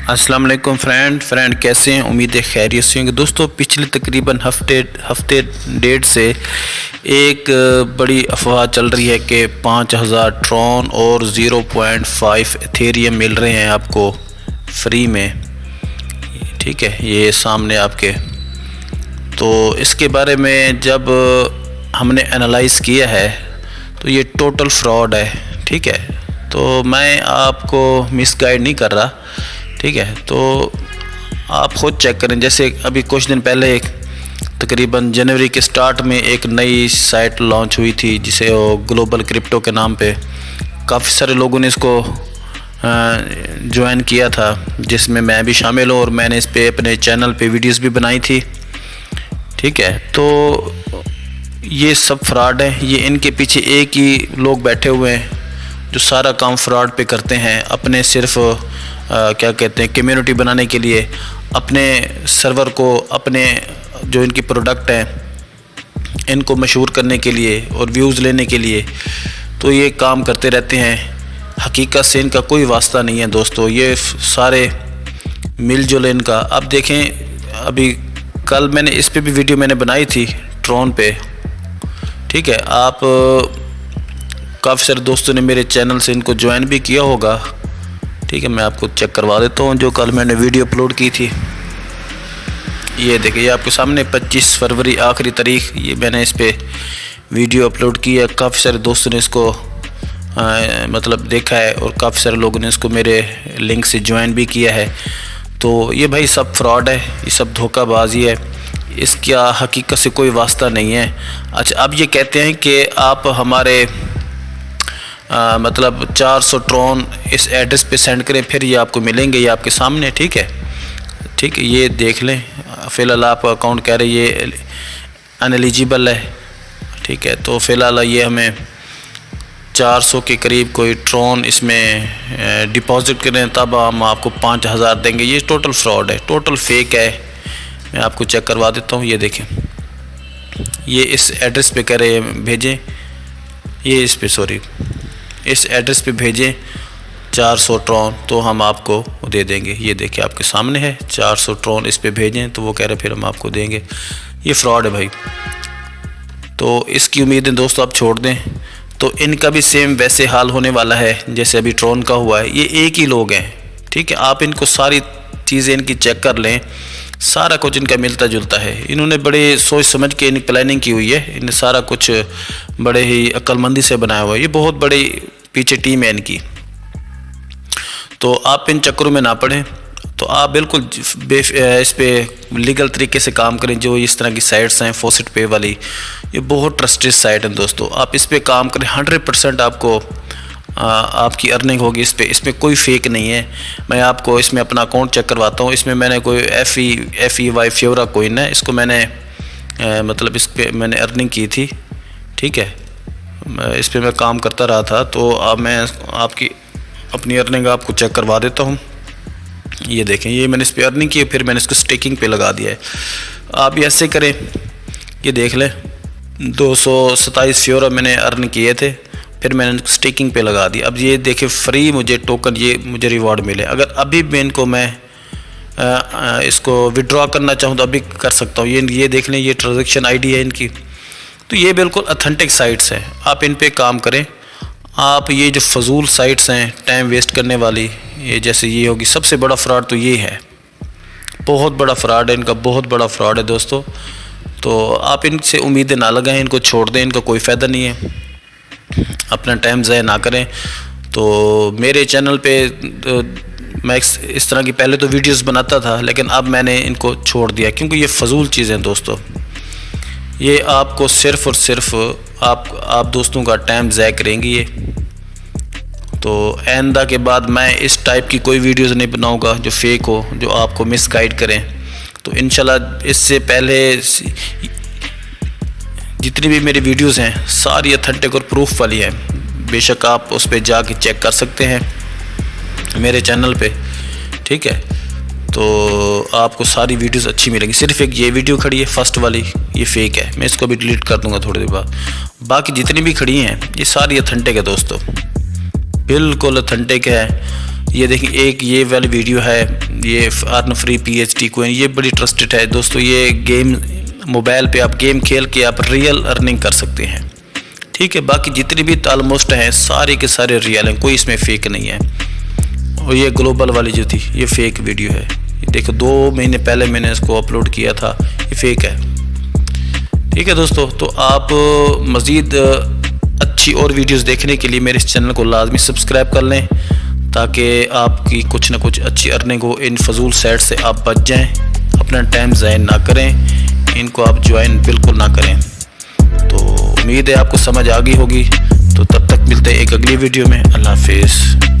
अस्सलाम वालेकुम फ्रेंड कैसे हैं। उम्मीद है खैरियत से होंगे। दोस्तों पिछले तकरीबन हफ्ते डेढ़ से एक बड़ी अफवाह चल रही है कि 5000 ट्रॉन और 0.5 एथेरियम मिल रहे हैं आपको फ्री में। ठीक है, ये सामने आपके। तो इसके बारे में जब हमने एनालाइज़ किया है तो ये टोटल फ्रॉड है। ठीक है, तो मैं आपको मिसगाइड नहीं कर रहा। ठीक है, तो आप ख़ुद चेक करें। जैसे अभी कुछ दिन पहले तकरीबन जनवरी के स्टार्ट में एक नई साइट लॉन्च हुई थी जिसे वो ग्लोबल क्रिप्टो के नाम पे काफ़ी सारे लोगों ने इसको ज्वाइन किया था, जिसमें मैं भी शामिल हूँ और मैंने इस पे अपने चैनल पे वीडियोस भी बनाई थी। ठीक है, तो ये सब फ्रॉड है। ये इनके पीछे एक ही लोग बैठे हुए हैं जो सारा काम फ्रॉड पे करते हैं, अपने सिर्फ क्या कहते हैं कम्युनिटी बनाने के लिए, अपने सर्वर को, अपने जो इनकी प्रोडक्ट हैं इनको मशहूर करने के लिए और व्यूज़ लेने के लिए। तो ये काम करते रहते हैं, हकीकत से इनका कोई वास्ता नहीं है दोस्तों। ये सारे मिलजुल इनका। अब देखें, अभी कल मैंने इस पे भी वीडियो मैंने बनाई थी ट्रॉन पे। ठीक है, आप काफ़ी सारे दोस्तों ने मेरे चैनल से इनको ज्वाइन भी किया होगा। ठीक है, मैं आपको चेक करवा देता हूँ जो कल मैंने वीडियो अपलोड की थी। ये देखिए, ये आपके सामने 25 फरवरी आखिरी तारीख ये मैंने इस पे वीडियो अपलोड की है। काफ़ी सारे दोस्तों ने इसको मतलब देखा है और काफ़ी सारे लोगों ने इसको मेरे लिंक से ज्वाइन भी किया है। तो ये भाई सब फ्रॉड है, ये सब धोखाबाजी है, इसका हकीकत से कोई वास्ता नहीं है। अच्छा, अब ये कहते हैं कि आप हमारे मतलब 400 ट्रॉन इस एड्रेस पे सेंड करें फिर ये आपको मिलेंगे। ये आपके सामने। ठीक है, ठीक है, ये देख लें। फ़िलहाल आपका अकाउंट कह रहे ये अनएलिजिबल है। ठीक है, तो फ़िलहाल ये हमें 400 के करीब कोई ट्रॉन इसमें डिपॉज़िट करें तब हम आपको 5000 देंगे। ये टोटल फ्रॉड है, टोटल फेक है। मैं आपको चेक करवा देता हूँ। ये देखें, ये इस एड्रेस पे कह रहे हैं भेजें, ये इस पे सॉरी इस एड्रेस पे भेजें 400 ट्रॉन तो हम आपको दे देंगे। ये देखिए आपके सामने है 400 ट्रॉन, इस पे भेजें तो वो कह रहे फिर हम आपको देंगे। ये फ्रॉड है भाई। तो इसकी उम्मीदें दोस्तों आप छोड़ दें। तो इनका भी सेम वैसे हाल होने वाला है जैसे अभी ट्रॉन का हुआ है। ये एक ही लोग हैं। ठीक है, आप इनको सारी चीज़ें इनकी चेक कर लें, सारा कुछ इनका मिलता जुलता है। इन्होंने बड़े सोच समझ के इनकी प्लानिंग की हुई है। इन्हें सारा कुछ बड़े ही अक्लमंदी से बनाया हुआ है। ये बहुत बड़ी पीछे टीम है इनकी। तो आप इन चक्करों में ना पड़ें। तो आप बिल्कुल इस पे लीगल तरीके से काम करें। जो इस तरह की साइट्स हैं फॉसेट पे वाली, ये बहुत ट्रस्टेड साइट है दोस्तों। आप इस पे काम करें, 100% आपको आपकी अर्निंग होगी इसमें कोई फेक नहीं है। मैं आपको इसमें अपना अकाउंट चेक करवाता हूँ। इसमें मैंने कोई FEY फ्योरा कोइन है, इसको मैंने मतलब इस पर मैंने अर्निंग की थी। ठीक है, इस पर मैं काम करता रहा था। तो अब मैं आपकी अपनी अर्निंग आपको चेक करवा देता हूँ। ये देखें, ये मैंने इस पर अर्निंग की, फिर मैंने इसको स्टेकिंग पे लगा दिया है। आप ऐसे करें, ये देख लें 227 फ्योरा मैंने अर्न किए थे, फिर मैंने स्टेकिंग पे लगा दिया। अब ये देखें फ्री मुझे टोकन, ये मुझे रिवॉर्ड मिले। अगर अभी भी इनको मैं इसको विड्रॉ करना चाहूँ तो अभी कर सकता हूँ। ये देख लें, ये ट्रांजेक्शन ID है इनकी। तो ये बिल्कुल अथेंटिक साइट्स हैं, आप इन पे काम करें। आप ये जो फजूल साइट्स हैं टाइम वेस्ट करने वाली, ये जैसे ये होगी, सबसे बड़ा फ्रॉड तो ये है। बहुत बड़ा फ्रॉड है इनका, बहुत बड़ा फ्रॉड है दोस्तों। तो आप इनसे उम्मीदें ना लगाएं, इनको छोड़ दें, इनका कोई फ़ायदा नहीं है। अपना टाइम ज़ाया ना करें। तो मेरे चैनल पे मैं इस तरह की पहले तो वीडियोस बनाता था, लेकिन अब मैंने इनको छोड़ दिया क्योंकि ये फजूल चीज़ें दोस्तों। ये आपको सिर्फ़ और सिर्फ आप दोस्तों का टाइम ज़ाया करेंगी ये। तो आइंदा के बाद मैं इस टाइप की कोई वीडियोस नहीं बनाऊंगा जो फेक हो, जो आपको मिसगाइड करें। तो इंशाल्लाह इससे पहले जितनी भी मेरी वीडियोस हैं सारी अथेंटिक और प्रूफ वाली हैं। बेशक आप उस पर जाके चेक कर सकते हैं मेरे चैनल पे। ठीक है, तो आपको सारी वीडियोस अच्छी मिलेंगी। सिर्फ एक ये वीडियो खड़ी है फर्स्ट वाली, ये फेक है, मैं इसको भी डिलीट कर दूंगा थोड़ी देर बाद। बाकी जितनी भी खड़ी हैं ये सारी अथेंटिक है दोस्तों, बिल्कुल अथेंटिक है। ये देखिए एक ये वाली वीडियो है, ये अर्न फ्री PHT कोइन, ये बड़ी ट्रस्टेड है दोस्तों। ये गेम मोबाइल पे आप गेम खेल के आप रियल अर्निंग कर सकते हैं, ठीक है। बाकी जितनी भी ऑलमोस्ट हैं सारे के सारे रियल हैं, कोई इसमें फेक नहीं है। और ये ग्लोबल वाली जो थी ये फेक वीडियो है, देखो 2 महीने पहले मैंने इसको अपलोड किया था, ये फेक है, ठीक है दोस्तों। तो आप मज़ीद अच्छी और वीडियोस देखने के लिए मेरे इस चैनल को लाजमी सब्सक्राइब कर लें, ताकि आपकी कुछ ना कुछ अच्छी अर्निंग हो। इन फजूल साइट से आप बच जाएं, अपना टाइम ज़ाया ना करें, इनको आप ज्वाइन बिल्कुल ना करें। तो उम्मीद है आपको समझ आ गई होगी। तो तब तक मिलते हैं एक अगली वीडियो में। अल्लाह हाफिज़।